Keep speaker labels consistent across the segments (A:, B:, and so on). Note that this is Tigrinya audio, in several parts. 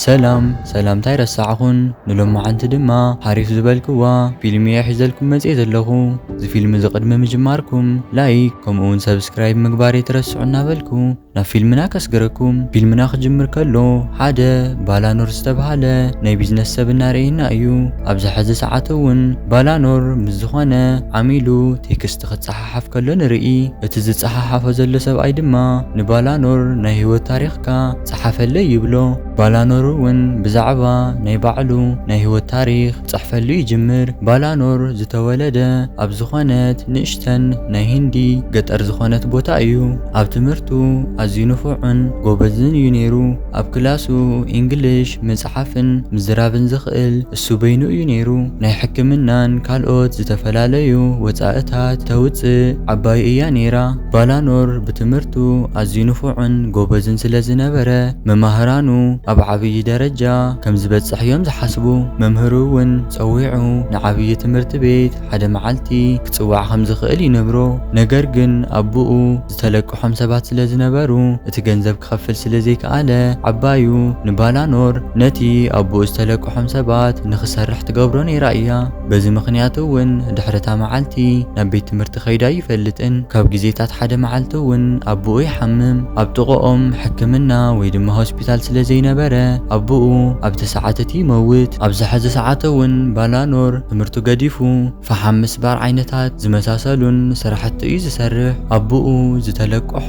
A: ሰላም ታይረሳዕኹን ንሎማዓንቲ ድማ ሓሪፍ ዝበልክዋ ፊልም እየ ሒዘልኩም መፅእ ዘለኹ እዚ ፊልም ዝቅድሚ ምጅማርኩም ላይክ ከምኡውን ሰብስክራይብ ምግባር የትረስዑ እናበልኩ ናብ ፊልምና ከስግረኩም ፊልምና ክጅምር ከሎ ሓደ ባላኖር ዝተባሃለ ናይ ቢዝነስ ሰብ እናርአየና እዩ ኣብዚ ሕዚ ሰዓት እውን ባላኖር ምስ ዝኾነ ዓሚሉ ቴክስት ክፀሓሓፍ ከሎ ንርኢ እቲ ዝፀሓሓፎ ዘሎ ሰብኣይ ድማ ንባላኖር ናይ ህይወት ታሪኽካ ፀሓፈለይ ይብሎ ባላኖር እውን ብዛዕባ ናይ ባዕሉ ናይ ህይወት ታሪኽ ፅሕፈሉ ይጅምር ባላኖር ዝተወለደ ኣብ ዝኾነት ንእሽተን ናይ ህንዲ ገጠር ዝኾነት ቦታ እዩ ኣብ ትምህርቱ ኣዝዩ ንፉዕን ጎበዝን እዩ ነይሩ ኣብ ክላሱ እንግሊሽ መፅሓፍን ምዝራብን ዝኽእል እሱ በይኑ እዩ ነይሩ ናይ ሕክምናን ካልኦት ዝተፈላለዩ ወፃእታት ተውፅእ ዓባይ እያ ነይራ ባላኖር ብትምህርቱ ኣዝዩ ንፉዕን ጎበዝን ስለ ዝነበረ መማህራኑ ኣብ ዓብይ ደረጃ ከም ዝበፅሕ እዮም ዝሓስቡ መምህሩ እውን ፀዊዑ ንዓብይ ትምህርቲ ቤት ሓደ መዓልቲ ክፅዋዕ ከም ዝኽእል ይነግሮ ነገር ግን ኣቡኡ ዝተለቅሖም ሰባት ስለ ዝነበሩ እቲ ገንዘብ ክኸፍል ስለ ዘይከኣለ ዓባዩ ንባላኖር ነቲ ኣቡኡ ዝተለቅሖም ሰባት ንክሰርሕ ትገብሮ ነይራ እያ በዚ ምክንያት እውን ድሕረታ መዓልቲ ናብ ቤት ትምህርቲ ከይዳ ይፈልጥን ካብ ግዜታት ሓደ መዓልቲ እውን ኣቡኡ ይሓምም ኣብ ጥቕኦም ሕክምና ወይ ድማ ሆስፒታል ስለ ዘይነበረ ኣቡኡ ኣብቲ ሰዓት እቲ ይመውት ኣብዚ ሕዚ ሰዓት እውን ባላኖር ትምህርቱ ገዲፉ ፈሓም ምስባር ዓይነታት ዝመሳሰሉን ስራሕቲ እዩ ዝሰርሕ ኣቡኡ ዝተለቅሖ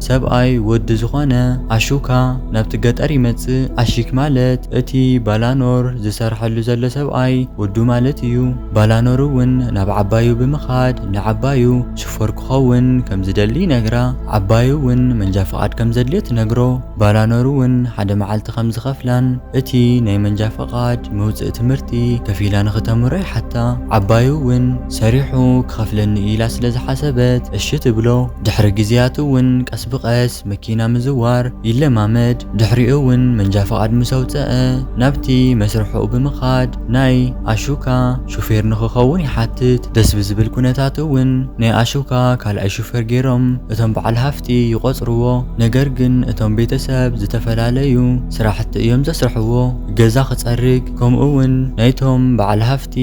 A: ሰብኣይ ወዲ ዝኾነ ኣሹካ ናብቲ ገጠር ይመፅእ ኣሺክ ማለት እቲ ባላኖር ዝሰርሐሉ ዘሎ ሰብኣይ ወዱ ማለት እዩ ባላኖር እውን ናብ ዓባዩ ብምኻድ ንዓባዩ ሽፎር ክኸውን ከም ዝደሊ ነግራ ዓባዩ እውን መንጃ ፍቃድ ከም ዘድልዮ ትነግሮ ባላኖር እውን ሓደ መዓልቲ ከም ዝኸፍላን እቲ ናይ መንጃ ፍቃድ መውፅእ ትምህርቲ ከፊላ ንኽተምሮ ይሓታ ዓባዩ እውን ሰሪሑ ክኸፍለኒ ኢላ ስለ ዝሓሰበት እሺ ትብሎ ድሕሪ ግዜያት እውን ቀስ ብቀስ መኪና ምዝዋር ይለማመድ ድሕሪኡ እውን መንጃ ፍቃድ ምስ ኣውፅአ ናብቲ መስርሑኡ ብምኻድ ናይ ኣሹካ ሹፌር ንክኸውን ይሓትት ደስ ብዝብል ኩነታት እውን ናይ ኣሹካ ካልኣይ ሹፌር ገይሮም እቶም በዓል ሃፍቲ ይቆፅርዎ ነገር ግን እቶም ቤተሰብ ዝተፈላለዩ ስራሕቲ እዮም ዘስርሕዎ ገዛ ክፀርግ ከምኡ እውን ናይቶም በዓል ሃፍቲ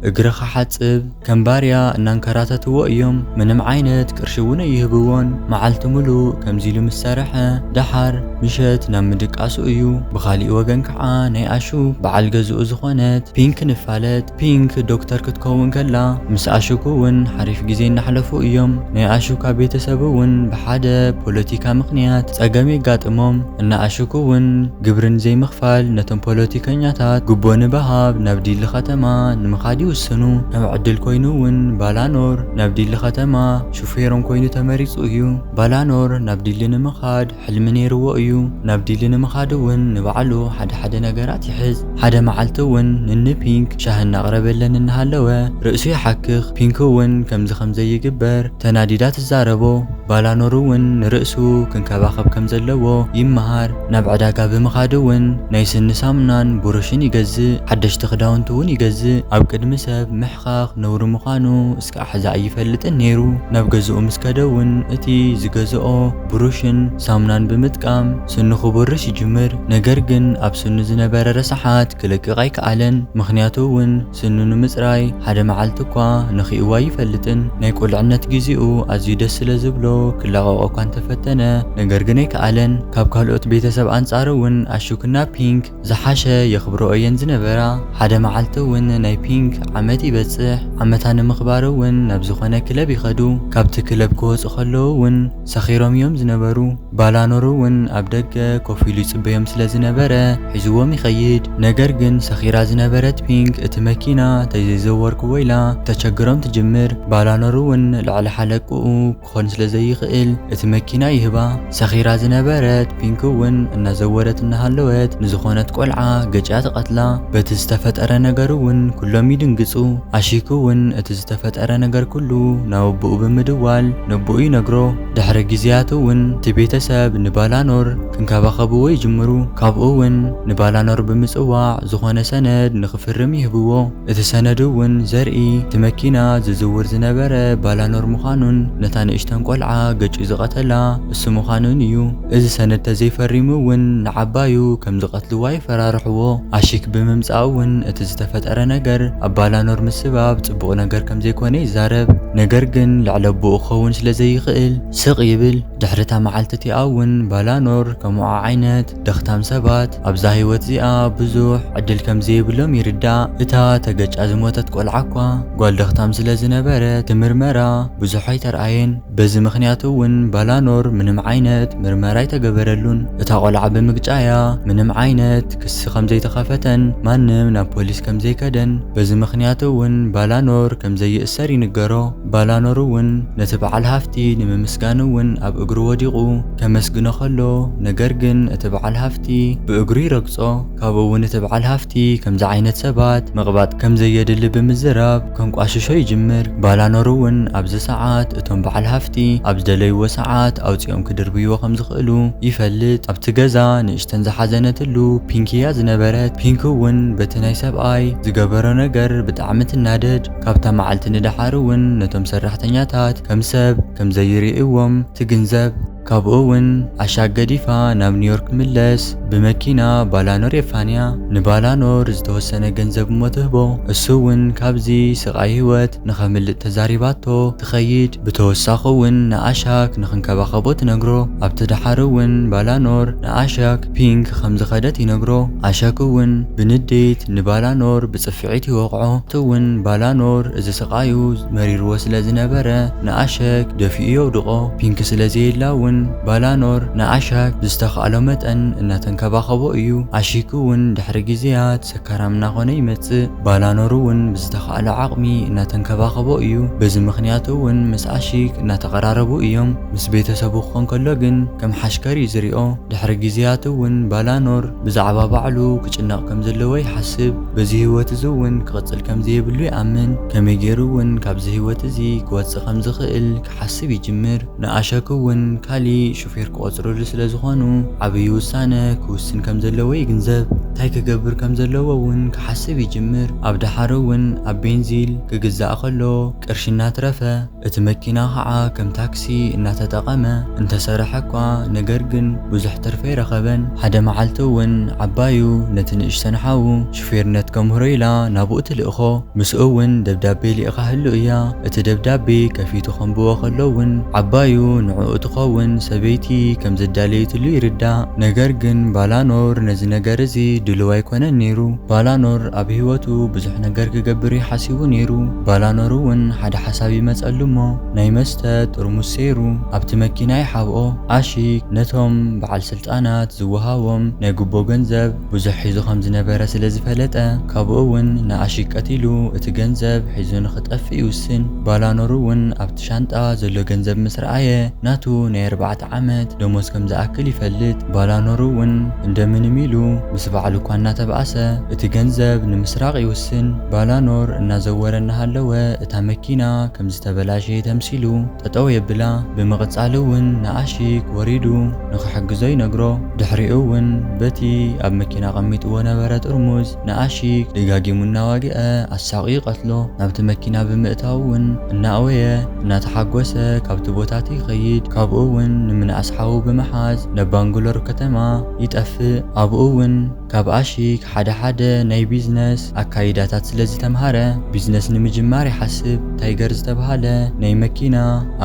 A: እግሪ ክሓፅብ ከም ባርያ እናንከራተትዎ እዮም ምንም ዓይነት ቅርሺ እውን ይህብዎን መዓልቲ ሙሉእ ከምዚ ኢሉ ምስ ሰርሐ ደሓር ምሸት ናብ ምድቃሱ እዩ ብኻሊእ ወገን ከዓ ናይ ኣሹ በዓል ገዝኡ ዝኾነት ፒንክ ንፋለት ፒንክ ዶክተር ክትከውን ከላ ምስ ኣሹኩ እውን ሓሪፍ ግዜ እናሕለፉ እዮም ናይ ኣሹካ ቤተሰብ እውን ብሓደ ፖለቲካ ምክንያት ፀገም የጋጥሞም እና ኣሹኩ እውን ግብርን ዘይምኽፋል ነቶም ፖለቲከኛታት ጉቦ ንበሃብ ናብ ዲሊ ከተማ ንምኻድ ይውስኑ ከም ዕድል ኮይኑ እውን ባላኖር ናብ ዲሊ ከተማ ሹፌሮም ኮይኑ ተመሪፁ እዩ ባላኖር ናብ ዲሊ ንምኻድ ሕልሚ ነይርዎ እዩ ናብ ዲሊ ንምኻድ እውን ንባዕሉ ሓደ ነገራት ይሕዝ ሓደ መዓልቲ እውን ንኒ ፒንክ ሻህ እናቕረበለን እናሃለወ ርእሱ ይሓክኽ ፒንክ እውን ከምዚ ይግበር ተናዲዳ ትዛረቦ ባላኖር እውን ንርእሱ ክንከባኸብ ከም ዘለዎ ይመሃር ናብ ዕዳጋ ብምኻድ እውን ናይ ስኒ ሳሙናን ብሩሽን ይገዝእ ሓደሽቲ ክዳውንቲ እውን ይገዝእ ኣብ ቅድሚ ሰብ ምሕኻኽ ነውሪ ምዃኑ እስካዕ ሕዚ ኣይፈልጥን ነይሩ ናብ ገዝኡ ምስ ከደ እውን እቲ ዝገዝኦ ብሩሽን ሳሙናን ብምጥቃም ስኑ ክቡርሽ ይጅምር ነገር ግን ኣብ ስኑ ዝነበረ ረሳሓት ክለቅቕ ኣይከኣለን ምክንያቱ እውን ስኑ ንምፅራይ ሓደ መዓልቲ እኳ ንኽእዋ ይፈልጥን ናይ ቁልዕነት ግዚኡ ኣዝዩ ደስ ስለ ዝብሎ ክለቐቆ እኳ እንተፈተነ ነገር ግን ኣይከኣለን ካብ ካልኦት ቤተሰብ ኣንጻር እውን ኣሹክና ፒንክ ዝሓሸ የኽብሮ እየን ዝነበራ ሓደ መዓልቲ እውን ናይ ፒንክ ዓመት ይበፅሕ ዓመታ ንምኽባር እውን ናብ ዝኾነ ክለብ ይኸዱ ካብቲ ክለብ ክወፁ ከለዉ እውን ሰኺሮም እዮም ዝነበሩ ባላኖር እውን ኣብ ደገ ኮፍ ኢሉ ይፅበዮም ስለ ዝነበረ ሒዝዎም ይኸይድ ነገር ግን ሰኺራ ዝነበረት ፒንክ እቲ መኪና ተዘይዘወርክዎ ኢላ ተቸግሮም ትጅምር ባላኖር እውን ልዕሊ ሓለቅኡ ክኾን ስለ ዘይኽእል እቲ መኪና ይህባ ሰኺራ ዝነበረት ፒንክ እውን እናዘወረት እናሃለወት ንዝኾነት ቆልዓ ገጭያ ትቐትላ በቲ ዝተፈጠረ ነገር እውን ኩሎም ይድንግፁ ኣሺኩ እውን እቲ ዝተፈጠረ ነገር ኩሉ ናብ ኣቡኡ ብምድዋል ነቡኡ ይነግሮ ድሕሪ ግዜያት እውን እቲ ቤተሰብ ንባላኖር ክንከባኸብዎ ይጅምሩ ካብኡ እውን ንባላኖር ብምፅዋዕ ዝኾነ ሰነድ ንኽፍርም ይህብዎ እቲ ሰነድ እውን ዘርኢ እቲ መኪና ዝዝውር ዝነበረ ባላኖር ምዃኑን ነታ ንእሽተን ቆልዓ ገጭ ዝቀተላ እሱ ምዃኑን እዩ እዚ ሰነድ ተዘይፈሪሙ እውን ንዓባዩ ከም ዝቀትልዋ ይፈራርሕዎ አሺክ ብምምጻእ እውን እቲ ዝተፈጠረ ነገር አባላኖር ምስባብ ጽቡቕ ነገር ከም ዘይኮነ ይዛረብ ነገር ግን ልዕሊ ኣቦኡ ክኸውን ስለ ዘይኽእል ስቕ ይብል ድሕሪታ መዓልቲ እቲኣ እውን ባላኖር ከምኡ ዓይነት ደኽታም ሰባት ኣብዛ ህይወት እዚኣ ብዙሕ ዕድል ከም ዘይብሎም ይርዳእ እታ ተገጫ ዝሞተት ቆልዓ እኳ ጓል ደኽታም ስለ ዝነበረት ምርመራ ብዙሕ ኣይተረኣየን በዚ ምኽንያቱ እውን ባላኖር ምንም ዓይነት ምርመራ ኣይተገበረሉን እታ ቆልዓ ብምግጫያ ምንም ዓይነት ክሲ ከም ዘይተኸፈተን ማንም ናብ ፖሊስ ከም ዘይከደን በዚ ምኽንያቱ እውን ባላኖር ከም ዘይእሰር ይንገሮ ባላኖር እውን ነቲ በዓል ሃፍቲ ንምምስጋን እውን ኣብ እግሩ ወዲቑ ከመስግኖ ከሎ ነገር ግን እቲ በዓል ሃፍቲ ብእግሩ ይረግጾ ካብኡ እውን እቲ በዓል ሃፍቲ ከምዚ ዓይነት ሰባት መቕባጥ ከም ዘየድሊ ብምዝራብ ከንቋሽሾ ይጅምር ባላኖር እውን ኣብዚ ሰዓት እቶም በዓል ሃፍቲ ኣብ ዝደለይዎ ሰዓት ኣውፂኦም ክድርብይዎ ከም ዝኽእሉ ይፈልጥ ኣብቲ ገዛ ንእሽተን ዝሓዘነትሉ ፒንኪያ ዝነበረት ፒንክ እውን በቲ ናይ ሰብኣይ ዝገበሮ ነገር ብጣዕሚ ትናደድ ካብታ መዓልቲ ንድሓር እውን ነቶም ሰራሕተኛታት ከም ሰብ ከም ዘይርእይዎም ትግንዘብ ካብኡ እውን ኣሻግ ገዲፋ ናብ ኒውዮርክ ምለስ ብመኪና ባላኖር የፋንያ ንባላኖር ዝተወሰነ ገንዘብ እሞ ትህቦ እሱ እውን ካብዚ ስቃይ ህይወት ንኸምልጥ ተዛሪባቶ ትኸይድ ብተወሳኺ እውን ንኣሻክ ንኽንከባኸቦ ትነግሮ ኣብቲ ድሓር እውን ባላኖር ንኣሻክ ፒንክ ከም ዝኸደት ይነግሮ ኣሻክ እውን ብንዴት ንባላኖር ብፅፍዒት ይወቕዖ እቲ እውን ባላኖር እዚ ስቃዩ መሪርዎ ስለ ዝነበረ ንኣሸክ ደፊኡ የውድቆ ፒንክ ስለዘየላ እውን ባላኖር ንኣሻክ ዝተኻእሎ መጠን እናተንከባኸቦ እዩ ኣሺክ እውን ድሕሪ ግዜያት ሰካራም እናኾነ ይመጽእ ባላኖር እውን ብዝተኻእለ ዓቕሚ እናተንከባኸቦ እዩ በዚ ምኽንያቱ እውን ምስ ኣሺክ እናተቐራረቡ እዮም ምስ ቤተሰቡ ክኾን ከሎ ግን ከም ሓሽከር እዩ ዝሪኦ ድሕሪ ግዜያት እውን ባላኖር ብዛዕባ ባዕሉ ክጭነቕ ከም ዘለዎ ይሓስብ በዚ ህይወት እዚ እውን ክቕጽል ከም ዘይብሉ ይኣምን ከመይ ገይሩ እውን ካብዚ ህይወት እዚ ክወፅእ ከም ዝኽእል ክሓስብ ይጅምር ንኣሸክ እውን ካሊእ ሹፌር ክቆፅሩሉ ስለ ዝኾኑ ዓብዪ ውሳነ ክውስን ከም ዘለዎ ይግንዘብ እንታይ ክገብር ከም ዘለዎ እውን ክሓስብ ይጅምር ኣብ ድሓር እውን ኣብ ቤንዚል ክግዛእ ከሎ ቅርሺ እናትረፈ እቲ መኪና ከዓ ከም ታክሲ እናተጠቐመ እንተሰርሐ እኳ ነገር ግን ብዙሕ ትርፊ ይረኸበን ሓደ መዓልቲ እውን ዓባዩ ነቲ ንእሽተን ሓዉ ሹፌርነት ከምህሮ ኢላ ናብኡ ትልእኾ ምስኡ እውን ደብዳቤ ሊኢኻ ህሉ እያ እቲ ደብዳቤ ከፊቱ ከንብቦ ከሎ እውን ዓባዩ ንዕኡ ትኸውን ሰበይቲ ከም ዘዳለይትሉ ይርዳእ ነገር ግን ባላኖር ነዚ ነገር እዚ ድልው ኣይኮነን ነይሩ ባላኖር ኣብ ህይወቱ ብዙሕ ነገር ክገብር ይሓሲቡ ነይሩ ባላኖር እውን ሓደ ሓሳብ ይመፀሉ እሞ ናይ መስተ ጥርሙስ ሰይሩ ኣብቲ መኪና ይሓብኦ ኣሺክ ነቶም በዓል ስልጣናት ዝወሃቦም ናይ ጉቦ ገንዘብ ብዙሕ ሒዙ ከም ዝነበረ ስለ ዝፈለጠ ካብኡ እውን ንኣሺክ ቀቲሉ እቲ ገንዘብ ሒዙ ንኽጠፍእ ይውስን ባላኖር እውን ኣብቲ ሻንጣ ዘሎ ገንዘብ ምስ ረኣየ ናቱ ናይ 4 ዓመት ደሞዝ ከም ዝኣክል ይፈልጥ ባላኖር እውን እንደምንም ኢሉ ምስ ባዕሉ እኳ እናተባእሰ እቲ ገንዘብ ንምስራቅ ይውስን ባላኖር እናዘወረ እናሃለወ እታ መኪና ከም ዝተበላሸየ ተምሲሉ ጠጠው የብላ ብምቕጻል እውን ንኣሺክ ወሪዱ ንኽሕግዞ ይነግሮ ድሕሪኡ እውን በቲ ኣብ መኪና ቀሚጥዎ ነበረ ጥርሙዝ ንኣሺክ ደጋጊሙ እናዋግአ ኣሳቒ ይቐትሎ ናብቲ መኪና ብምእታው እውን እናእወየ እናተሓጎሰ ካብቲ ቦታት ይኸይድ ካብኡ እውን ንምንኣስ ሓዉ ብምሓዝ ናብ ባንግሎር ከተማ ይጠፍእ ኣብኡ እውን ካብ ኣሺክ ሓደ ናይ ቢዝነስ ኣካይዳታት ስለ ዝተምሃረ ቢዝነስ ንምጅማር ይሓስብ ታይገር ዝተባሃለ ናይ መኪና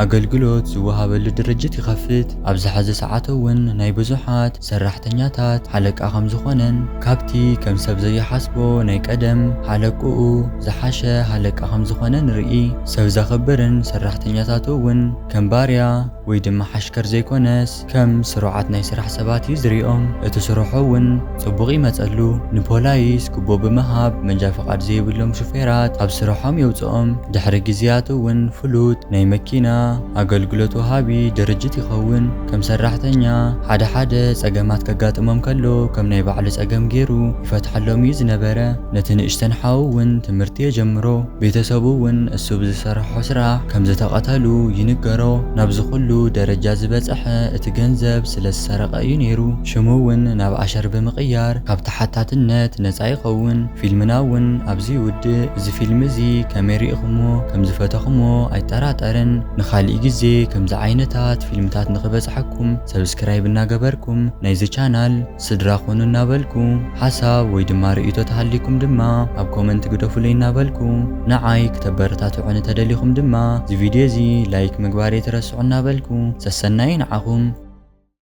A: ኣገልግሎት ዝወሃበሉ ድርጅት ይኸፍት ኣብ ዝሓዘ ሰዓት እውን ናይ ብዙሓት ሰራሕተኛታት ሓለቃ ከም ዝኾነን ካብቲ ከም ሰብ ዘይሓስቦ ናይ ቀደም ሓለቅኡ ዝሓሸ ሓለቃ ከም ዝኾነ ንርኢ ሰብ ዘኽብርን ሰራሕተኛታቱ እውን ከም ባርያ ወይ ድማ ሓሽከር ዘይኮነስ ከም ስሩዓት ናይ ስራሕ ሰባት እዩ ዝሪኦም እቲ ስርሑ እውን ጽቡቕ ይመጸሉ ንፖላይስ ግቦ ብምሃብ መንጃ ፈቃድ ዘይብሎም ሹፌራት ኣብ ስርሖም የውፅኦም ድሕሪ ግዜያት እውን ፍሉጥ ናይ መኪና ኣገልግሎት ወሃቢ ድርጅት ይኸውን ከም ሰራሕተኛ ሓደ ጸገማት ከጋጥሞም ከሎ ከም ናይ ባዕሉ ጸገም ገይሩ ይፈትሐሎም እዩ ዝነበረ ነቲ ንእሽተን ሓዉ እውን ትምህርቲ የጀምሮ ቤተሰቡ እውን እሱ ብዝሰርሖ ስራሕ ከም ዝተቐተሉ ይንገሮ ናብዚ ኩሉ ደረጃ ዝበፅሐ እቲ ገንዘብ ስለ ዝሰረቀ እዩ ነይሩ ሽሙ እውን ናብ ኣሸር ብምቕያር ካብ ተሓታትነት ነፃ ይኸውን። ፊልምና እውን ኣብዚ ውድእ እዚ ፊልም እዚ ከመይ ሪኢኹሞ ከም ዝፈተኹሞ ኣይጠራጠርን። ንኻሊእ ግዜ ከምዚ ዓይነታት ፊልምታት ንኽበፅሐኩም ሰብስክራይብ እናገበርኩም ናይዚ ቻናል ስድራ ኮኑ እናበልኩ ሓሳብ ወይ ድማ ርእይቶ ተሃሊኩም ድማ ኣብ ኮመንት ግደፉለይ እናበልኩ ንዓይ ክተበረታትዑኒ ተደሊኹም ድማ እዚ ቪድዮ እዚ ላይክ ምግባር ኣይትረስዑ እናበልኩ ሰሰናይ ንዓኹም።